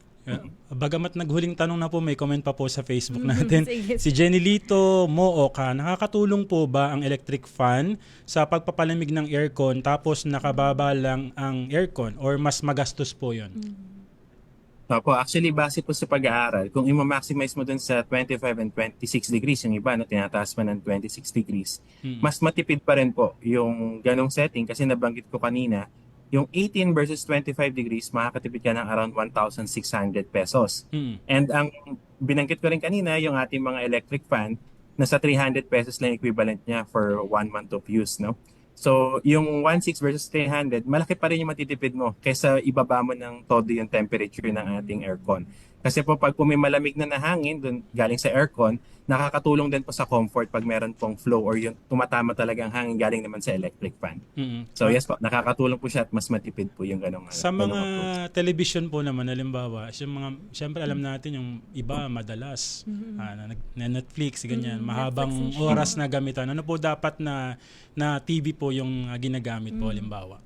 Bagamat naghuling tanong na po, may comment pa po sa Facebook natin. Sige. Si Jenny Lito Mooka, nakakatulong po ba ang electric fan sa pagpapalamig ng aircon tapos nakababa lang ang aircon or mas magastos po yun? Opo, actually, base po sa pag-aaral, kung i-maximize mo dun sa 25 and 26 degrees, yung iba, no, tinataas pa ng 26 degrees, mas matipid pa rin po yung ganong setting kasi nabanggit ko kanina, yung 18 versus 25 degrees, makakatipid ka ng around 1,600 pesos. And ang binanggit ko rin kanina, yung ating mga electric fan, nasa 300 pesos lang equivalent niya for 1 month of use, no? So, yung 1,600 versus 300, malaki pa rin yung matitipid mo kaysa ibaba mo ng todo yung temperature ng ating aircon. Kasi po pag may malamig na hangin dun, galing sa aircon, nakakatulong din po sa comfort pag meron pong flow or yung tumatama talagang hangin galing naman sa electric fan. So yes po, nakakatulong po siya at mas matipid po yung ganong Sa mga television po naman, halimbawa, syempre alam natin yung iba madalas na Netflix, ganyan, mahabang oras na gamitan. Ano po dapat na TV po yung ginagamit po, halimbawa?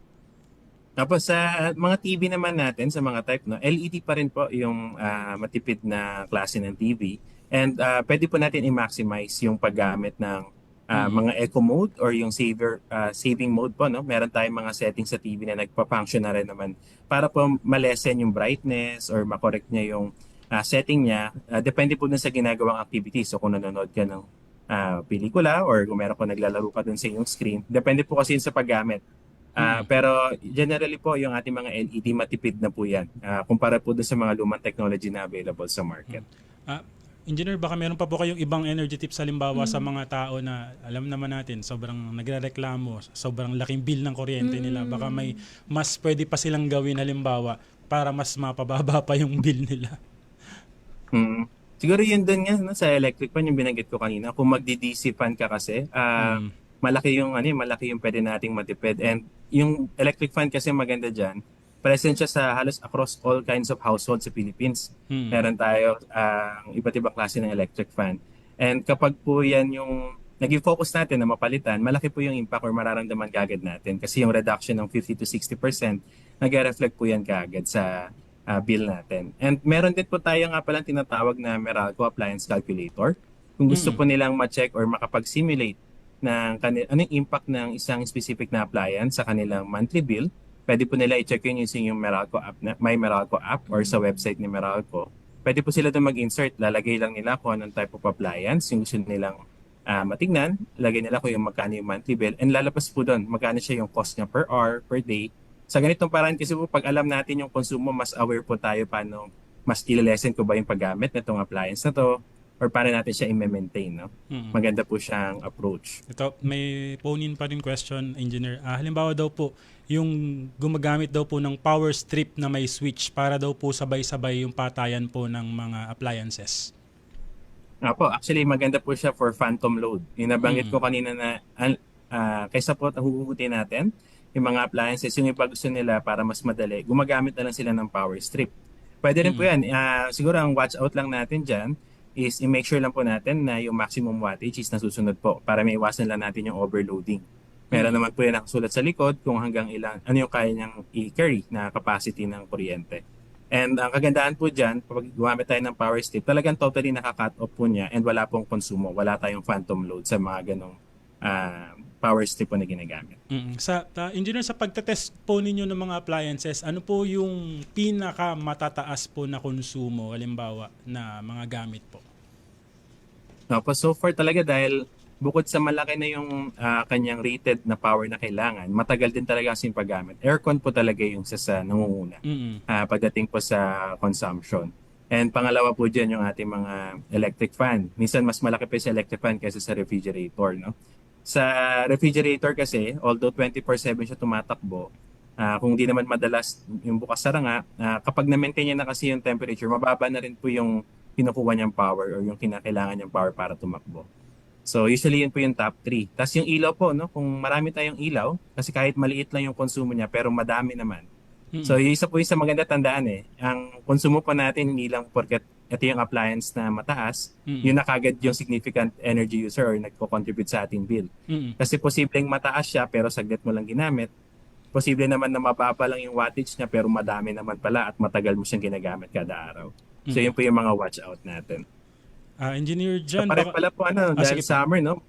Tapos sa mga TV naman natin, sa mga type, no, LED pa rin po yung matipid na klase ng TV. And pwede po natin i-maximize yung paggamit ng mga eco mode or yung saving mode po. No? Meron tayong mga settings sa TV na nagpa-function na rin naman para po malesen yung brightness or makorek niya yung setting niya. Depende po dun sa ginagawang activity. So kung nanonood ka ng pelikula or kung meron ko naglalaro ka dun sa iyong screen, depende po kasi yun sa paggamit. Pero generally po, yung ating mga LED matipid na po yan kumpara po doon sa mga lumang technology na available sa market. Engineer, baka meron pa po kayong ibang energy tips halimbawa sa mga tao na alam naman natin, sobrang nagrereklamo, sobrang laking bill ng kuryente nila. Baka may mas pwede pa silang gawin halimbawa para mas mapababa pa yung bill nila. Siguro yun doon nga no, sa electric fan, yung binanggit ko kanina, kung magdi-DC fan ka kasi, malaki yung pwede nating matipid. And yung electric fan kasi maganda dyan, present siya sa halos across all kinds of households sa Philippines. Meron tayo iba't ibang klase ng electric fan. And kapag po yan yung naging focus natin na mapalitan, malaki po yung impact or mararamdaman kagad natin. Kasi yung reduction ng 50 to 60%, nag-reflect po yan kagad sa bill natin. And meron din po tayo nga palang tinatawag na Meralco Appliance Calculator. Kung gusto po nilang ma-check or makapag-simulate ng anong impact ng isang specific na appliance sa kanilang monthly bill, pwede po nila i-check yun using yung Meralco app, My Meralco app or sa website ni Meralco. Pwede po sila doon mag-insert, lalagay lang nila kung anong type of appliance, yung gusto nilang matignan, lagay nila kung yung magkano yung monthly bill, and lalabas po doon, magkano siya yung cost niya per hour, per day. Sa ganitong paraan kasi po, pag alam natin yung konsumo, mas aware po tayo paano mas ililesen ko ba yung paggamit na itong appliance na to, or para natin siya i-maintain, no? Maganda po siyang approach. Ito, may phone-in pa rin question, Engineer. Halimbawa daw po, yung gumagamit daw po ng power strip na may switch para daw po sabay-sabay yung patayan po ng mga appliances. Apo, actually maganda po siya for phantom load. Yung nabanggit ko kanina na kaysa po huhugutin natin yung mga appliances, yung iba gusto nila para mas madali, gumagamit na lang sila ng power strip. Pwede rin po yan. Siguro ang watch out lang natin dyan is i-make sure lang po natin na yung maximum wattage is nasusunod po para may iwasan lang natin yung overloading. Meron naman po yan nakasulat sa likod kung hanggang ilan, ano yung kaya niyang i-carry na capacity ng kuryente. And ang kagandahan po dyan, kapag gumamit tayo ng power strip, talagang totally naka-cut off po niya and wala pong konsumo, wala tayong phantom load sa mga ganong power strip po na ginagamit. Engineer, sa pagtetest po ninyo ng mga appliances, ano po yung pinaka matataas po na konsumo, halimbawa, na mga gamit po? So far talaga dahil bukod sa malaki na yung kanyang rated na power na kailangan, matagal din talaga kasing paggamit. Aircon po talaga yung sa nangunguna pagdating po sa consumption. And pangalawa po dyan yung ating mga electric fan. Minsan mas malaki pa sa electric fan kaysa sa refrigerator, no? Sa refrigerator kasi, although 24/7 siya tumatakbo, kung di naman madalas yung bukas saranga, kapag na-maintain niya na kasi yung temperature, mababa na rin po yung kinukuha niyang power or yung kinakailangan niyang power para tumakbo. So usually yun po yung top 3. Tapos yung ilaw po, no? Kung marami tayong ilaw, kasi kahit maliit lang yung konsumo niya pero madami naman. So yung isa po yung sa maganda tandaan ang konsumo po natin hindi lang porket ito yung appliance na mataas, yun na kagad yung significant energy user or nagko-contribute sa ating bill. Kasi posibleng mataas siya pero saglit mo lang ginamit, posible naman na mababa lang yung wattage niya pero madami naman pala at matagal mo siyang ginagamit kada araw. So yun po yung mga watch out natin. Engineer John, So, pala po dahil sige po. summer, no?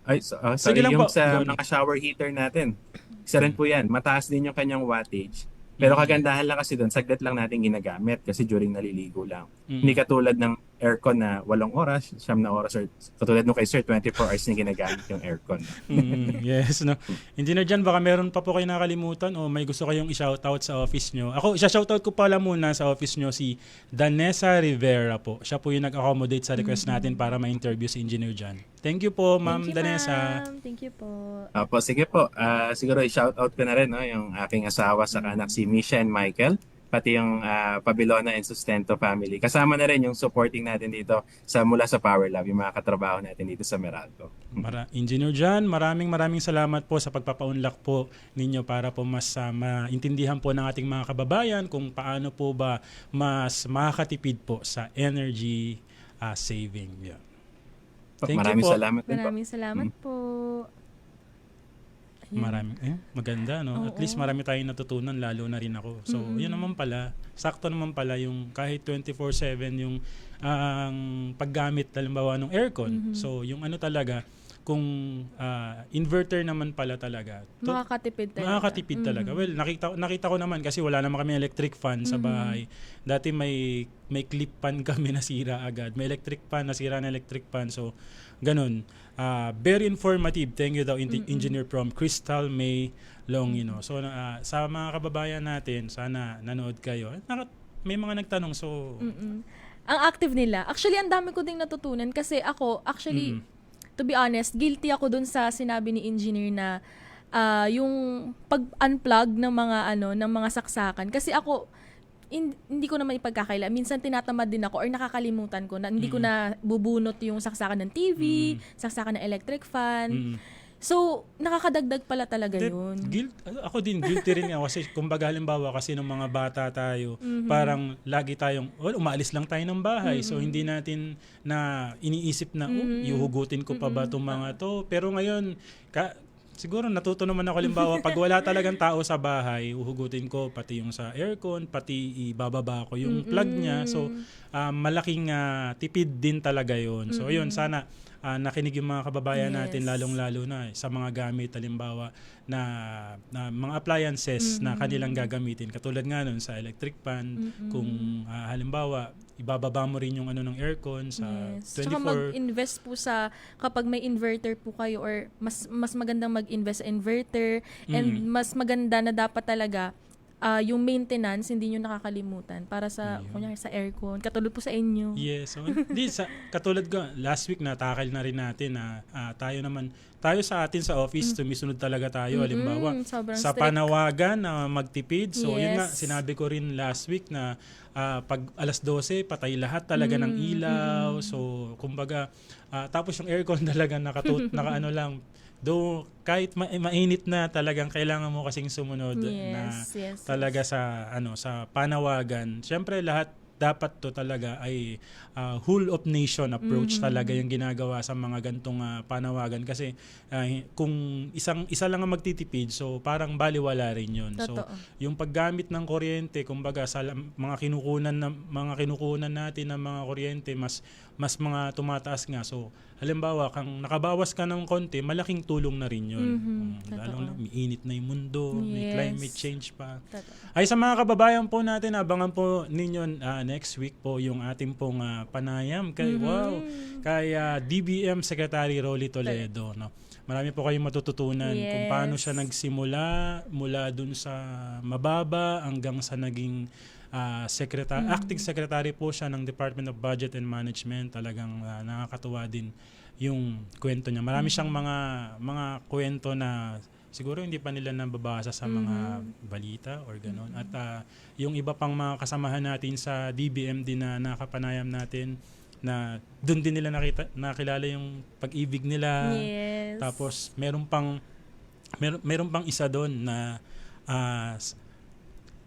Ay, sorry, Sige lang yung po. sa Go on. mga shower heater natin. Isa rin po yan. Mataas din yung kanyang wattage. Pero kagandahan lang kasi doon, saglit lang natin ginagamit kasi during naliligo lang. Hindi katulad ng aircon na 8 oras, 9 oras, or katulad nung kay Sir, 24 hours na ginagamit yung aircon. Yes, no. Engineer John, baka meron pa po kayo nakalimutan o may gusto kayong i-shoutout sa office nyo. Ako, isa-shoutout ko pala muna sa office nyo si Danessa Rivera po. Siya po yung nag-accommodate sa request natin para ma-interview si Engineer John. Thank you po, Ma'am Thank you, Danessa. ma'am. Thank you po. Opo, sige po. Siguro i-shoutout ko na rin yung aking asawa sa anak si Misha and Michael, pati yung Pabilona and Sustento family. Kasama na rin yung supporting natin dito mula sa Power Lab, yung mga katrabaho natin dito sa Meralco. Engineer John, maraming salamat po sa pagpapaunlak po ninyo para po mas maintindihan po ng ating mga kababayan kung paano po ba mas makakatipid po sa energy saving. Yeah. Thank Maraming you po. salamat din po. Maraming salamat po. Maganda, no? At least marami tayong natutunan, lalo na rin ako. So, yun naman pala, sakto naman pala yung kahit 24/7 yung ang paggamit halimbawa ng aircon. So, yung ano talaga, kung inverter naman pala talaga. Makakatipid talaga. Well, nakita ko naman kasi wala naman kami electric fan sa bahay. Dati may clip fan kami nasira agad. May electric fan, nasira na electric fan. So, ganun. Very informative. Thank you daw, Engineer from Crystal May Longino. So, sa mga kababayan natin, sana nanood kayo. May mga nagtanong, so... Ang active nila. Actually, ang dami ko ding natutunan kasi ako, actually, to be honest, guilty ako dun sa sinabi ni Engineer na yung pag-unplug ng mga saksakan. Kasi ako, hindi ko naman ipagkakaila. Minsan tinatamad din ako or nakakalimutan ko na hindi ko na bubunot yung saksakan ng TV, saksakan ng electric fan. So, nakakadagdag pala talaga yun. Ako din, guilty rin ako kasi kumbaga halimbawa kasi nung mga bata tayo, parang lagi tayong, umaalis lang tayo ng bahay. So, hindi natin na iniisip na, ihuhugutin ko pa ba itong mga to? Pero ngayon, siguro natuto naman ako halimbawa, pag wala talagang tao sa bahay, uhugutin ko pati yung sa aircon, pati ibababa ko yung plug niya. So, malaking tipid din talaga yun. So, yun, sana nakinig yung mga kababayan natin lalong-lalo na sa mga gamit halimbawa na mga appliances na kanilang gagamitin katulad nga nun sa electric fan kung halimbawa ibababa mo rin yung ng aircon sa 24. Tsaka mag-invest po kapag may inverter po kayo or mas magandang mag-invest sa inverter and mas maganda na dapat talaga yung maintenance hindi nyo nakakalimutan para sa kunyari sa aircon katulad po sa inyo. Yes. So, katulad ko last week natakal na rin natin na tayo sa atin sa office tumisunod talaga tayo halimbawa sa strict panawagan na magtipid. So yun nga sinabi ko rin last week na pag alas 12 patay lahat talaga ng ilaw. So kumbaga tapos yung aircon talaga naka lang. Though kahit mainit na talagang kailangan mo kasing sumunod talaga sa sa panawagan. Syempre lahat dapat to talaga ay whole of nation approach talaga yung ginagawa sa mga gantong panawagan kasi kung isa lang ang magtitipid so parang baliwala rin yun. So yung paggamit ng kuryente kumbaga sa mga kinukunan natin ng mga kuryente mas mga tumataas nga. So halimbawa kang nakabawas ka ng konti malaking tulong na rin yun. Lalong mainit na yung mundo, may climate change pa. Ay sa mga kababayan po natin abangan po ninyo next week po yung ating pong panayam kay DBM Secretary Rolly Toledo, no. Marami po kayong matututunan kung paano siya nagsimula mula dun sa mababa hanggang sa naging acting secretary po siya ng Department of Budget and Management. Talagang nakakatuwa din yung kwento niya. Marami siyang mga kwento na siguro hindi pa nila nababasa sa mga balita or gano'n. At yung iba pang mga kasamahan natin sa DBM din na nakapanayam natin na doon din nila nakilala yung pag-ibig nila. Tapos meron pang isa doon na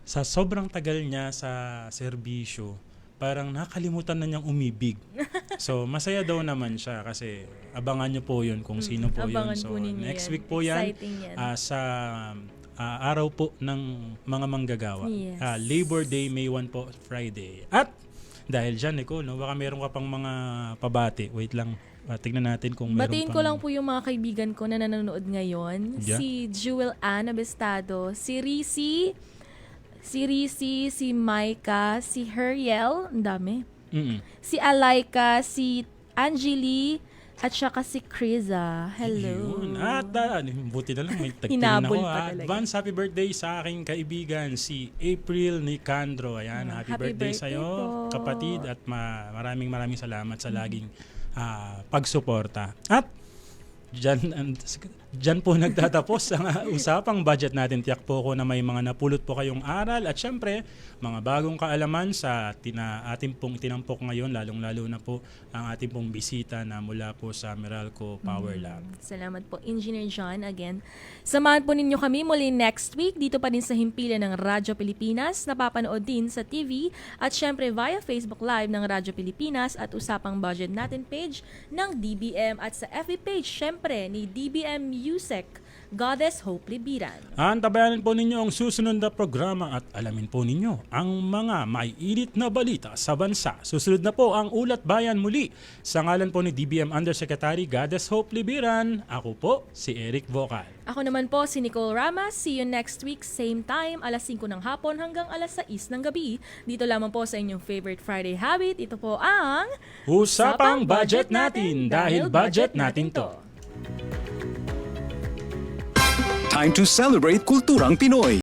sa sobrang tagal niya sa serbisyo, parang nakalimutan na niyang umibig. So, masaya daw naman siya kasi abangan niyo po yun kung sino po yun. So, next week po yan sa araw po ng mga manggagawa. Yes. Labor Day, May 1 po, Friday. At dahil dyan, Nicole, no, baka meron ka pang mga pabati. Wait lang, tignan natin kung meron Batiin pang... ko lang po yung mga kaibigan ko na nanonood ngayon. Yeah. Si Jewel Ann Abestado, si Risi, si Maika, si Heriel, ang dami. Si Alaika, si Angeli, at saka si Kriza. Hello. Yun. At buti na lang may tagtingin Hinabol ako. pa talaga. Advance happy birthday sa aking kaibigan, si April Nicandro. Ayan, happy birthday sa'yo, po. kapatid. At maraming salamat sa laging pagsuporta. At Diyan po nagtatapos ang usapang budget natin. Tiyak po ko na may mga napulot po kayong aral at syempre, mga bagong kaalaman sa ating pong tinampok ngayon, lalong-lalo na po ang ating pong bisita na mula po sa Meralco Power Lab. Salamat po, Engineer John, again. Samahan po ninyo kami muli next week dito pa din sa himpilan ng Radyo Pilipinas, napapanood din sa TV at syempre via Facebook Live ng Radyo Pilipinas at usapang budget natin page ng DBM at sa FB page syempre ni DBM USEC, Goddess Hope Libiran. Antabayanan po ninyo ang susunod na programa at alamin po ninyo ang mga maiinit na balita sa bansa. Susunod na po ang Ulat Bayan muli. Sa ngalan po ni DBM Undersecretary Goddess Hope Libiran, ako po si Eric Vocal. Ako naman po si Nicole Ramos. See you next week, same time, alas 5 ng hapon hanggang alas 6 ng gabi. Dito lamang po sa inyong favorite Friday habit. Ito po ang Usapang Budget Natin dahil budget natin to. Time to celebrate kulturang Pinoy.